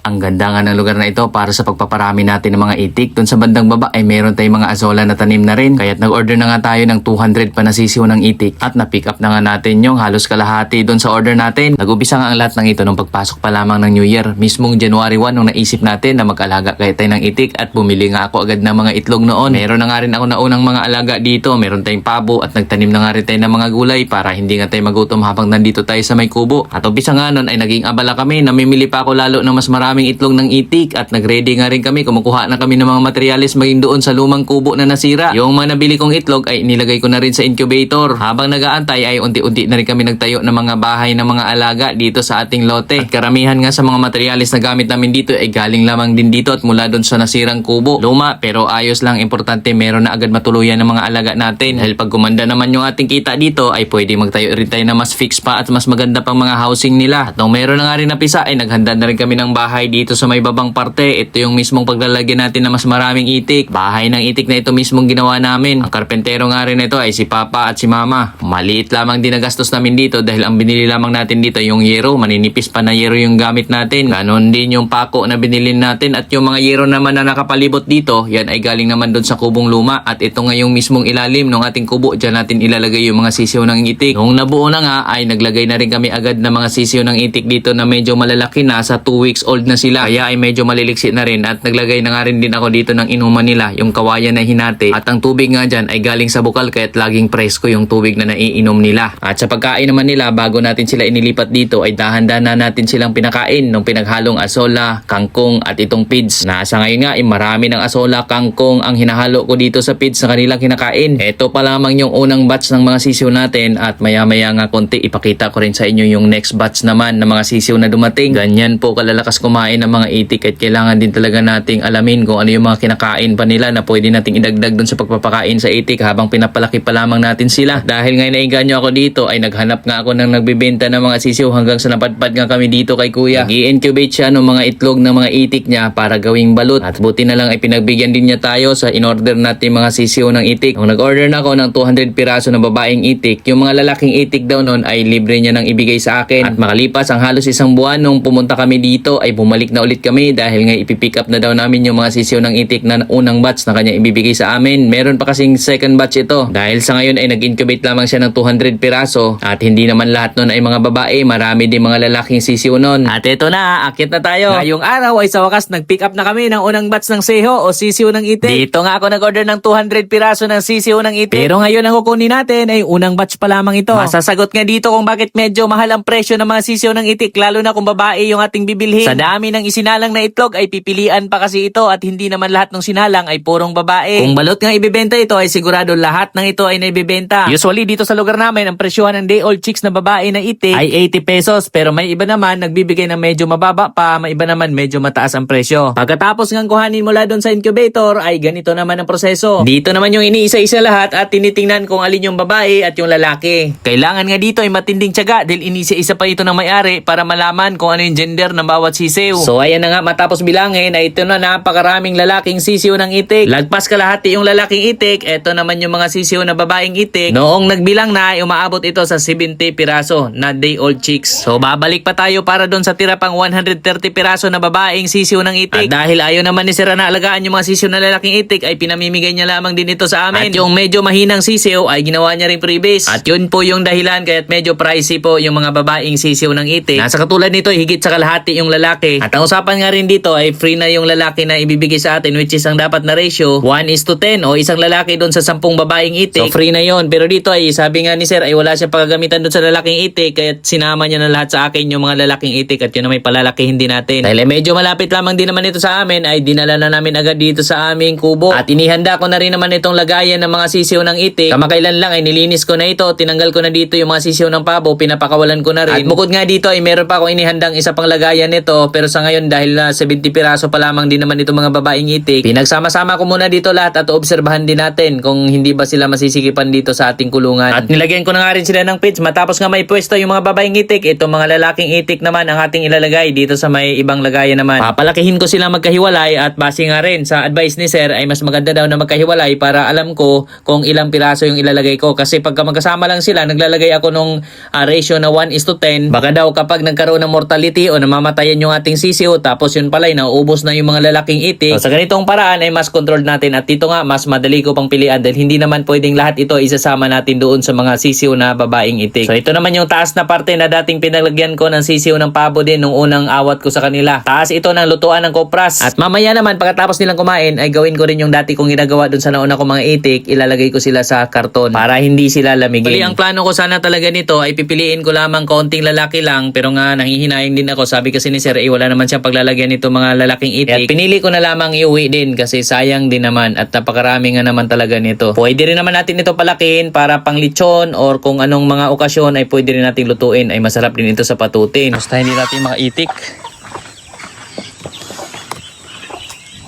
Ang ganda nga ng lugar na ito para sa pagpaparami natin ng mga itik. Doon sa bandang baba ay meron tayong mga azola na tanim na rin. Kaya't nag-order na nga tayo ng 200 pa na sisiw ng itik. At na-pick up na nga natin yung halos kalahati doon sa order natin. Nag-umpisa nga ang lahat ng ito nung pagpasok pa lamang ng New Year. Mismong January 1 nung naisip natin na mag-alaga kaya tayo ng itik at bumili nga ako agad ng mga itlog noon. Meron na nga rin ako naunang mga alaga dito. Meron tayong pabo at nagtanim na nga rin tayo ng mga gulay para hindi nga tayo magutom habang nandito tayo sa may kubo. At umpisa nga nun ay naging abala kami. Namimili pa ako lalo ng mas maraming itlog ng itik at nag-ready nga rin kami. Kumukuha na kami ng mga materialis maging doon sa lumang kubo na nasira. Yung mga nabili kong itlog ay nilagay ko na rin sa incubator. Habang nag-aantay ay unti-unti na rin kami nagtayo ng mga bahay ng mga alaga dito sa ating lote. At karamihan nga sa mga materialis na gamit namin dito ay galing lamang din dito at mula doon sa nasirang kubo. Luma pero ayos lang, importante meron na agad matuluyan ng mga alaga natin. Dahil pag gumanda naman yung ating kita dito ay pwede magtayo rin tayo na mas fix pa at mas maganda pang mga housing nila. At nung meron na nga rin napisa ay naghanda na rin kami ng bahay dito sa may babang parte. Ito yung mismong paglalagyan natin na mas maraming itik. Bahay ng itik na ito mismong ginawa namin. Ang karpentero nga rin ito ay si Papa at si Mama. Maliit lamang din na gastos namin dito dahil ang binili lamang natin dito yung yero. Maninipis pa na yero yung gamit natin. Ganon din yung pako na binili natin at yung mga yero naman na nakapalibot dito, yan ay galing naman doon sa kubong luma. At ito nga yung mismong ilalim ng ating kubo. Diyan natin ilalagay yung mga sisiw ng itik. Nung nabuo na nga ay naglagay na rin kami agad ng mga sisiw ng itik dito na medyo malalaki na, sa 2 weeks old na sila. Kaya ay medyo maliliksi na rin at naglagay na nga rin din ako dito ng inuman nila, yung kawayan na hinati. At ang tubig nga dyan ay galing sa bukal kaya't laging presko yung tubig na naiinom nila. At sa pagkain naman nila, bago natin sila inilipat dito ay dahan-dahan na natin silang pinakain ng pinaghalong asola, kangkong at itong pids. Na sa ngayon nga ay marami ng asola, kangkong ang hinahalo ko dito sa pids na kanilang kinakain. Ito pa lamang yung unang batch ng mga sisiw natin at maya-maya nga konti ipakita ko rin sa inyo yung next batch naman ng mga sisiw na dumating. Ganyan po kalalakas kumain ng mga itik at kailangan din talaga nating alamin kung ano yung mga kinakain pa nila na pwede nating idagdag dun sa pagpapakain sa itik habang pinapalaki pa lamang natin sila. Dahil ngayon naiganyo ako dito ay naghanap nga ako ng nagbibenta ng mga sisiw hanggang sa napadpad nga kami dito kay Kuya. Nag-i-incubate siya ng mga itlog ng mga itik niya para gawing balot at buti na lang ay pinagbigyan din niya tayo sa in-order natin mga sisiw ng itik. Nung nag-order na ako ng 200 piraso ng babaeng itik, yung mga lalaking itik daw noon ay libre niya nang ibigay sa akin. At makalipas ang halos isang buwan nung pumunta kami dito ay bumalik na ulit kami dahil nga ipipick up na daw namin yung mga sisiw ng itik na unang batch na kanya ibibigay sa amin. Meron pa kasing second batch ito. Dahil sa ngayon ay nag-incubate lamang siya ng 200 piraso at hindi naman lahat nun ay mga babae, marami din mga lalaking sisiw nun. At ito na, akit na tayo. Ngayong araw ay sa wakas nag-pick up na kami ng unang batch ng seho o sisiw ng itik. Dito nga ako nag-order ng 200 piraso ng sisiw ng itik. Pero ngayon ang kukunin natin ay unang batch pa lamang ito. Masasagot nga dito kung bakit medyo mahal ang presyo ng mga sisiw ng itik lalo na kung babae yung ating bibilhin. Sa dami ng isinalang na itlog ay pipilian pa kasi ito at hindi naman lahat ng sinalang ay purong babae. Kung balot nga ibibenta ito ay sigurado lahat ng ito ay naibibenta. Usually dito sa lugar namin ang presyohan ng day old chicks na babae na itik ay 80 pesos pero may iba naman nagbibigay ng medyo mababa pa, may iba naman medyo mataas ang presyo. Pagkatapos ngang kuhanin mula doon sa incubator ay ganito naman ang proseso. Dito naman yung iniisa-isa lahat at tinitingnan kung alin yung babae at yung lalaki. Kailangan nga dito ay matinding tiyaga dahil inisa-isa pa ito ng may-ari para malaman kung ano yung gender ng bawat sisiw. So ayan na nga, matapos bilangin ay ito na napakaraming lalaking sisiw ng itik. Lagpas kalahati yung lalaking itik, ito naman yung mga sisiw na babaeng itik. Noong nagbilang na ay umaabot ito sa 70 piraso na day old chicks. So babalik pa tayo para doon sa tira pang 130 piraso na babaeng sisiw ng itik. At dahil ayaw naman ni Sir na alagaan yung mga sisiw na lalaking itik ay pinamimigay niya lamang din ito sa amin. At yung medyo mahinang sisiw ay ginawa niya rin freebies. At yun po yung dahilan kaya't medyo pricey po yung mga babaeng sisiw ng itik. Nasa katulad nito higit sa kalahati yung lalaki. At ang usapan nga rin dito ay free na yung lalaki na ibibigay sa atin which is ang dapat na ratio 1:10 o isang lalaki doon sa 10 babaeng itik. So free na yon. Pero dito ay sabi nga ni Sir ay wala siya pagagamitan doon sa lalaking itik kaya't sinama niya na lahat sa akin yung mga lalaking itik at yun na may palalakihin din natin. Dahil medyo malapit lamang din naman ito sa amin ay dinala na namin agad dito sa aming kubo. At inihanda ko na rin naman itong lagayan ng mga sisiw ng itik. Kamakailan lang ay nilinis ko na ito, tinanggal ko na dito yung mga sisiw ng pabo, pinapakawalan ko na rin. At bukod nga dito ay meron pa akong inihandang isa pang lagayan nito pero sa ngayon dahil 70 piraso pa lamang din naman itong mga babaeng itik, pinagsama-sama ko muna dito lahat at obserbahan din natin kung hindi ba sila masisikipan dito sa ating kulungan. At nilagyan ko na nga rin sila ng pitch matapos nga may pwesto yung mga babaeng itik. Itong mga lalaking itik naman ang ating ilalagay dito sa may ibang lagayan naman. Papalakihin ko sila magkahiwalay at base nga rin sa advice ni Sir ay mas maganda daw na magkahiwalay para alam ko kung ilang piraso yung ilalagay ko kasi pagka magkasama lang sila naglalagay ako nung ratio na 1:10 baka daw kapag nagkaroon ng mortality o namamatayan yung ating babaeng sisiw tapos yun pala nauubos na yung mga lalaking itik. So, sa ganitong paraan ay mas controlled natin at dito nga mas madali ko pang pilian dahil hindi naman pwedeng lahat ito isasama natin doon sa mga sisiw na babaeng itik. So ito naman yung taas na parte na dating pinalagyan ko ng sisiw ng pabo din nung unang awat ko sa kanila. Taas ito ng lutuan ng kopras. At mamaya naman pagkatapos nilang kumain ay gawin ko rin yung dati kong ginagawa doon sa nauna kong mga itik. Ilalagay ko sila sa karton para hindi sila lamigin. Bali, ang plano ko sana talaga nito ay pipiliin ko lamang kaunting lalaki lang pero nga nanghihinayang din ako. Sabi kasi ni Sir wala naman siyang paglalagyan nito mga lalaking itik. At pinili ko na lamang iuwi din kasi sayang din naman at napakarami nga naman talaga nito. Pwede rin naman natin ito palakin para pang lechon or kung anong mga okasyon ay pwede rin nating lutuin. Ay masarap din ito sa patutin. Basta hindi natin mga itik.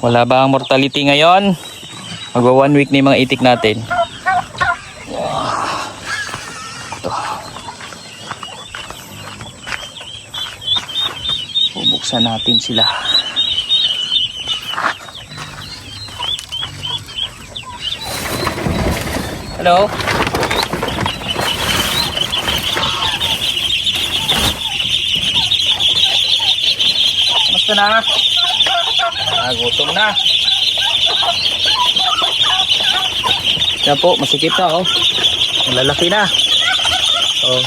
Wala ba ang mortality ngayon? Magwa 1 week na yung mga itik natin. Ito. Bubuksan natin sila. Hello? Kamusta na? Gutom na. Yan po, masikip na oh. Malalaki na. Oh.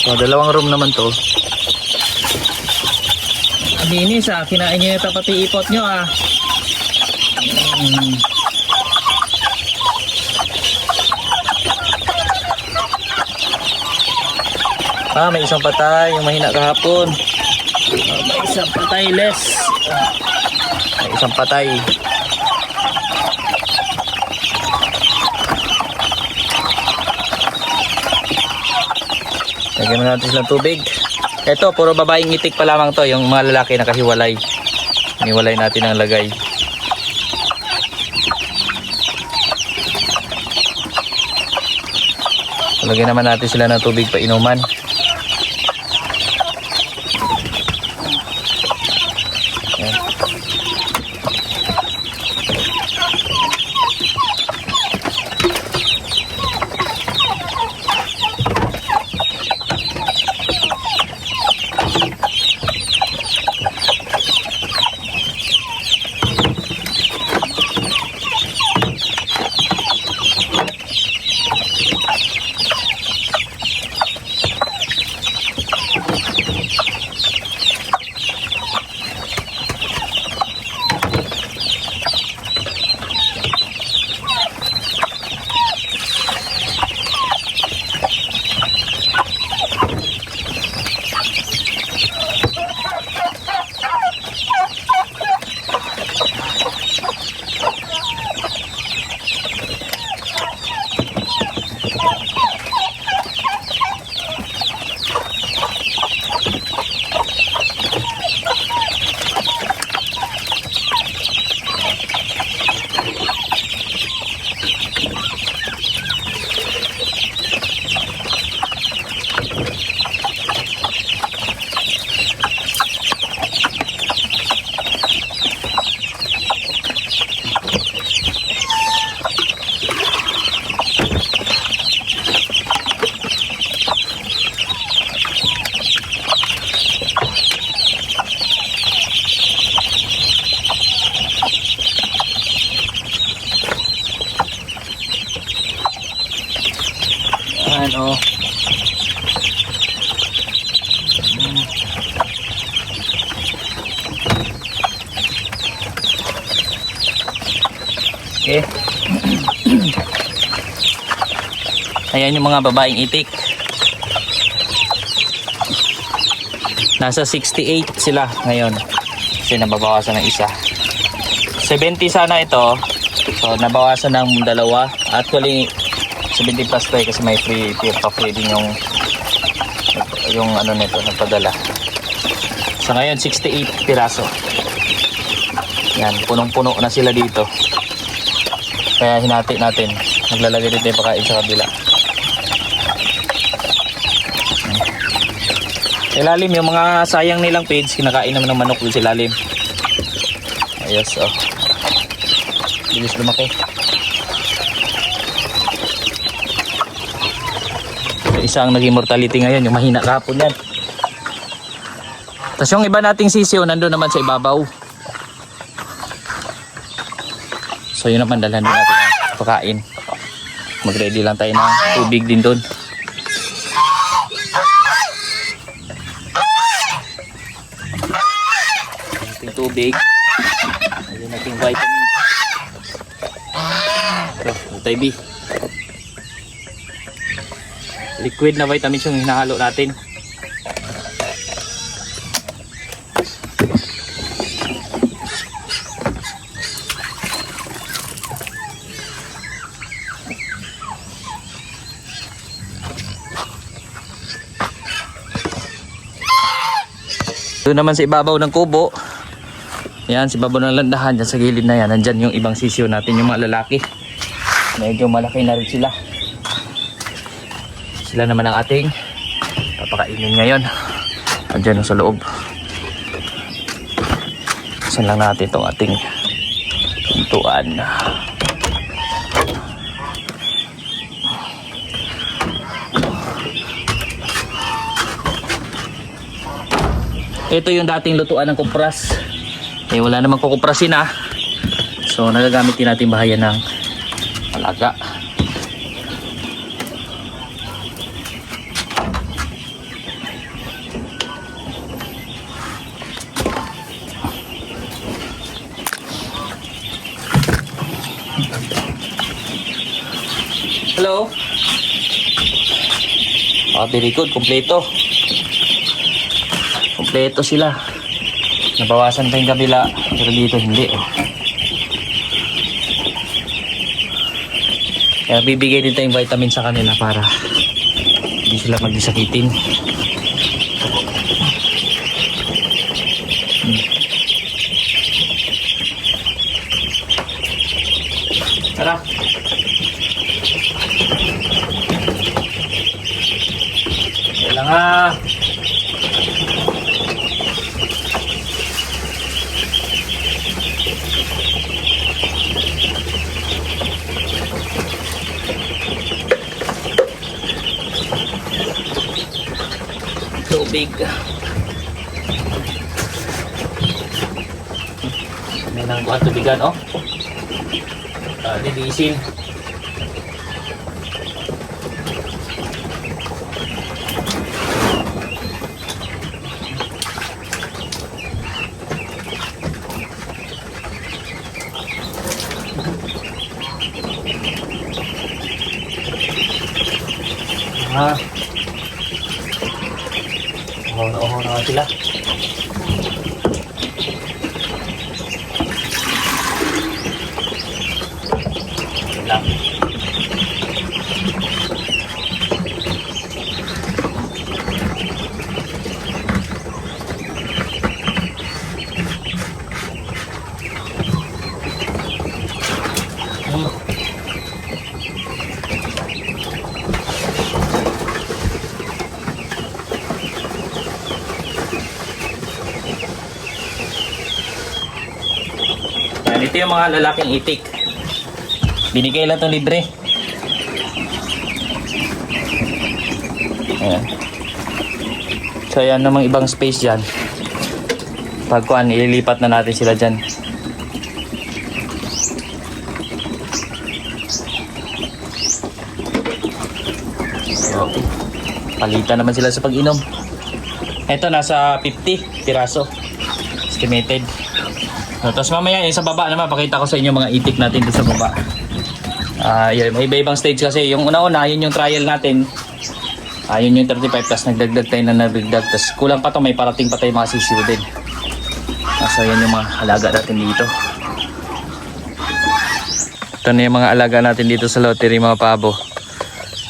So, dalawang room naman to. Linis ah, kinain niyo ito pati ipot nyo ah. May isang patay, yung mahina kahapon. May isang patay less. May isang patay. Lagyan na natin silang tubig. Ito, puro babaeng itik pa lamang to. Yung mga lalaki nakahiwalay. Hiniwalay natin ang lagay. Lagyan naman natin sila ng tubig pa inuman. Ano? Okay. Ayan yung mga babaeng itik. Nasa 68 sila ngayon. Kasi nababawasan ng isa. 70 sana ito. So nabawasan ng dalawa. Actually 70 plus to kasi may free din yung ano nito nagpadala. So ngayon 68 piraso. Yan, punong-puno na sila dito. Kaya hinati natin. Naglalagay dito yung pakain sa kabila. Ilalim yung mga sayang nilang page, kinakain naman ng manok dun sa ilalim. Ayos oh. Bilis lumaki. isa ang naging mortality ngayon, yung mahina kahapon yan. Tapos yung iba nating sisiw nandun naman sa ibabaw. So yun naman, dalhan din natin ang pakain. Mag-ready lang tayo ng tubig din doon. Ating tubig. Ayan nating vitamin. So, tayo B. Liquid na vitamins yung hinahalo natin. Doon naman sa ibabaw ng kubo. Yan, sa ibabaw ng landahan, dyan sa gilid na yan. Nandyan yung ibang sisiw natin, yung mga lalaki. Medyo malaki na rin sila. Sila naman ang ating papakainin ngayon. Nandyan sa loob. Saan lang natin itong ating pintuan. Ito yung dating lutuan ng kupras. Eh wala namang kukuprasin ah. So nagagamit din natin bahayan ng alaga. Hello. Very good, kompleto. Kompleto sila. Nabawasan pa yung kabila, pero dito hindi. Kaya bibigay din tayong vitamin sa kanila para hindi sila magdisakitin. Tara. Kailangan nga. Tubig. May nang buhat tubigan, oh. Lilisin. Oho na sila. Lang. Ito yung mga lalaking itik. Binigay lang itong libre. Ayan. So yan namang ibang space dyan. Pagkuhan, ililipat na natin sila dyan. So, palitan naman sila sa pag-inom. Ito nasa 50 piraso. Estimated. So, tapos mamaya sa baba naman pakita ko sa inyo mga itik natin doon sa baba. Yun, may iba-ibang stage kasi. Yung una-una, yun yung trial natin. Yun yung 35, tapos nagdagdag tayo na nagdagdag. Tapos kulang pa to, may parating pa tayo mga sisiw din. So yan yung mga alaga natin dito. Ito na yung mga alaga natin dito sa lottery, mga pabo.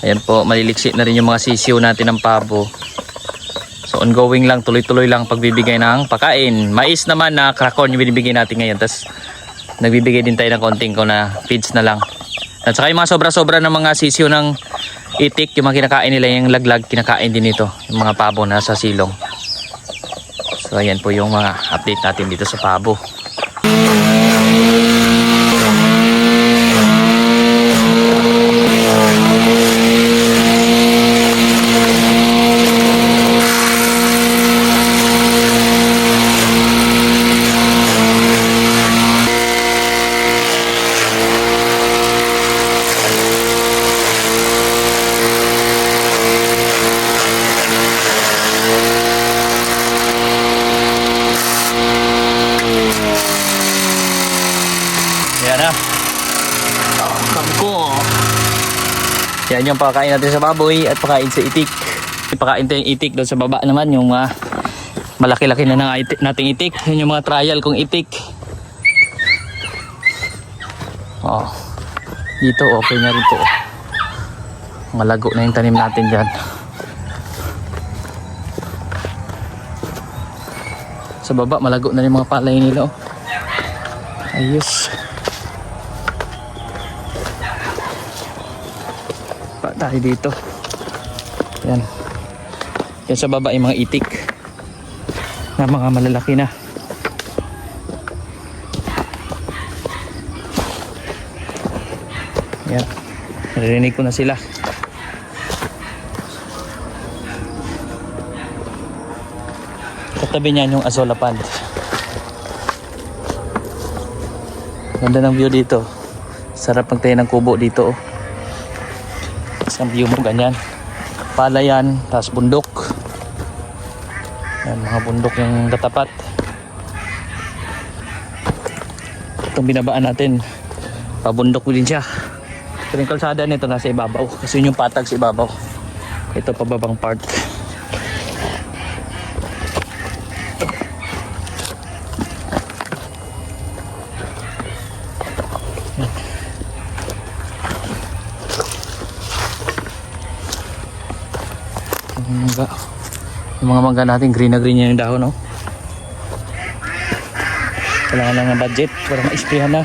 Ayan po, maliliksi na rin yung mga sisiw natin ng pabo. So ongoing lang, tuloy-tuloy lang pagbibigay ng pakain. Mais naman na crackcorn yung binibigay natin ngayon. Tapos nagbibigay din tayo ng konting ko na feeds na lang. At saka yung mga sobra-sobra ng mga sisiw ng itik, yung mga kinakain nila, yung laglag, kinakain din ito. Yung mga pabo na sa silong. So ayan po yung mga update natin dito sa pabo. Yan yung pakain natin sa baboy at pakain sa itik. Ipakain tayo yung itik doon sa baba naman, yung malaki-laki na nating itik. Yun yung mga trial kong itik. Oh, dito okay na rin to. Malago na yung tanim natin dyan. Sa baba malago na rin mga palay nila. Oh. Ayos. Pa tayo dito. Yan. Yan sa baba yung mga itik na mga malalaki na. Yan. Narinig ko na sila. Katabi niyan yung Azolla Pond. Ganda ng view dito. Sarap magtayo ng kubo dito. Oh. Isang view mo ganyan. Palayan, tapos bundok. Yan, mga bundok yung katapat. Itong binabaan natin, pabundok din siya. Pero yung kalsada nito nasa ibabaw. Kasi yun yung patag sa ibabaw. Ito pababang part. Yung mga mangga natin green na green yan yung dahon, no? Kailangan lang ng budget para ma-sprayan na.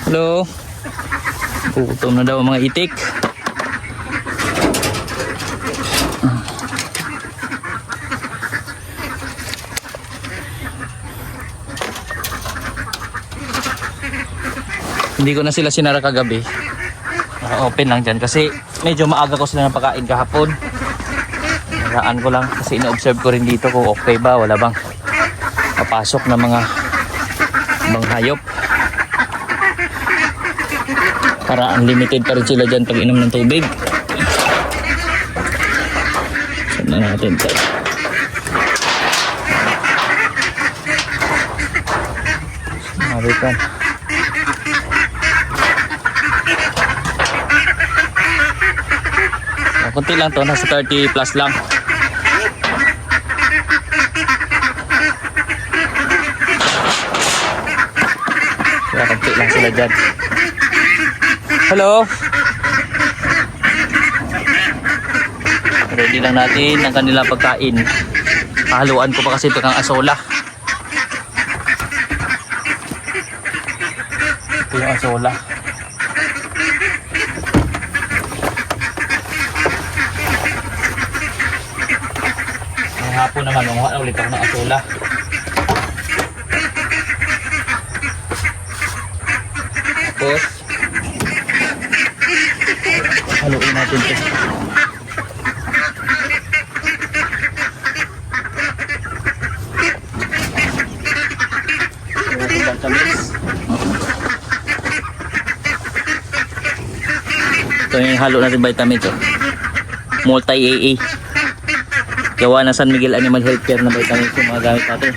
Hello. Gutom na daw ang mga itik. Hindi ko na sila sinara kagabi. Open lang dyan kasi medyo maaga ko sila napakain kahapon. Naraan ko lang kasi ina-observe ko rin dito kung okay ba, wala bang papasok na mga hayop. Para unlimited pa rin sila dyan pag inom ng tubig. Saan na natin ito? Marikan. Kunti lang to, nasa 30 plus lang. Kaya kunti lang sila dyan. Hello. Ready lang natin ang kanilang pagkain. Haluan ko pa kasi ito kang Azolla. Ito yung Azolla. Ngayong hapon naman, manguha na ulit ako ng Azolla. Tapos haluin natin ito. Ito yung halo natin vitamins. Multi-AA. Gawa ng San Miguel Animal Healthcare na vitamins yung mga gamit natin.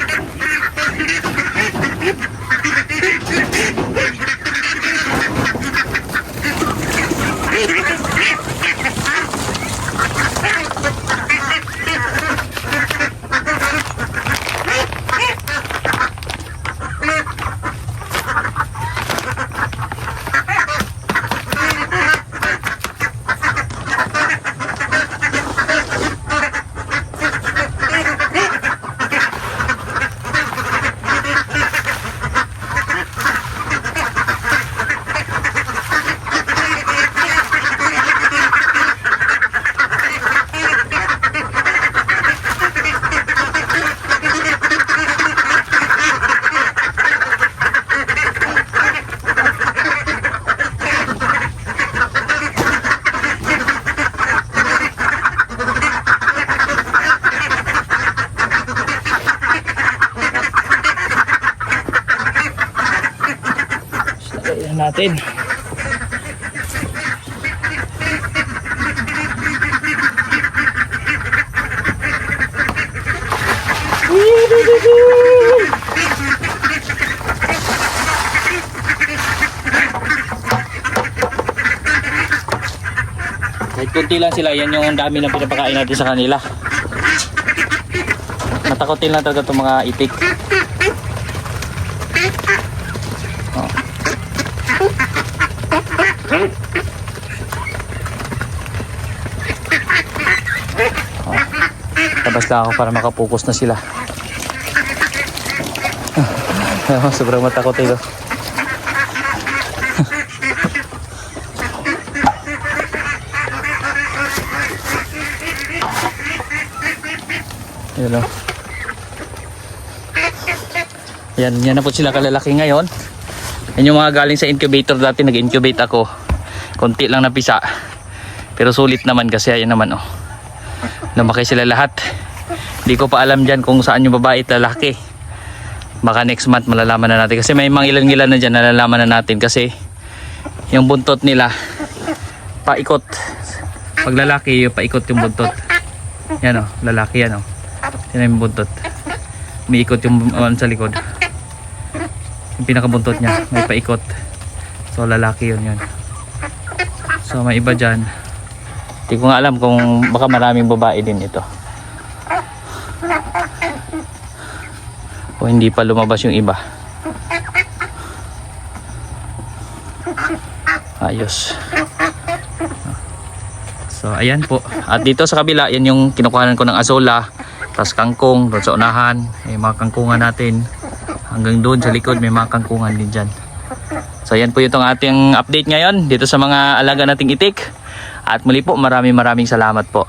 Natin. konti lang sila. Yan yung dami ng pinapakain natin sa kanila. Matakotin lang talaga itong mga itik. Oh. Labas lang ako para makapokus na sila. Sobrang matakot ito. Yan o. Yan na po sila kalalaki ngayon. Yan yung mga galing sa incubator dati. Nag-incubate ako. Konti lang na pisa. Pero sulit naman kasi ayan naman oh. Lumaki sila lahat. Hindi ko pa alam dyan kung saan yung babae at lalaki. Baka next month malalaman na natin. Kasi may mga ilan-ilan na dyan nalalaman na natin. Kasi yung buntot nila paikot. Pag lalaki yung paikot yung buntot. Yan o, lalaki yan o. Yan yung buntot. Umiikot yung sa likod. Yung pinakabuntot niya may paikot. So lalaki yun. So may iba dyan. Hindi ko nga alam kung baka maraming babae din ito. O hindi pa lumabas yung iba. Ayos. So ayan po. At dito sa kabila, yan yung kinukuhanan ko ng azola. Tapos kangkong, doon sa unahan. May mga kangkungan natin. Hanggang doon sa likod, may mga kangkungan din dyan. So ayan po itong ating update ngayon dito sa mga alaga nating itik. At muli po, maraming salamat po.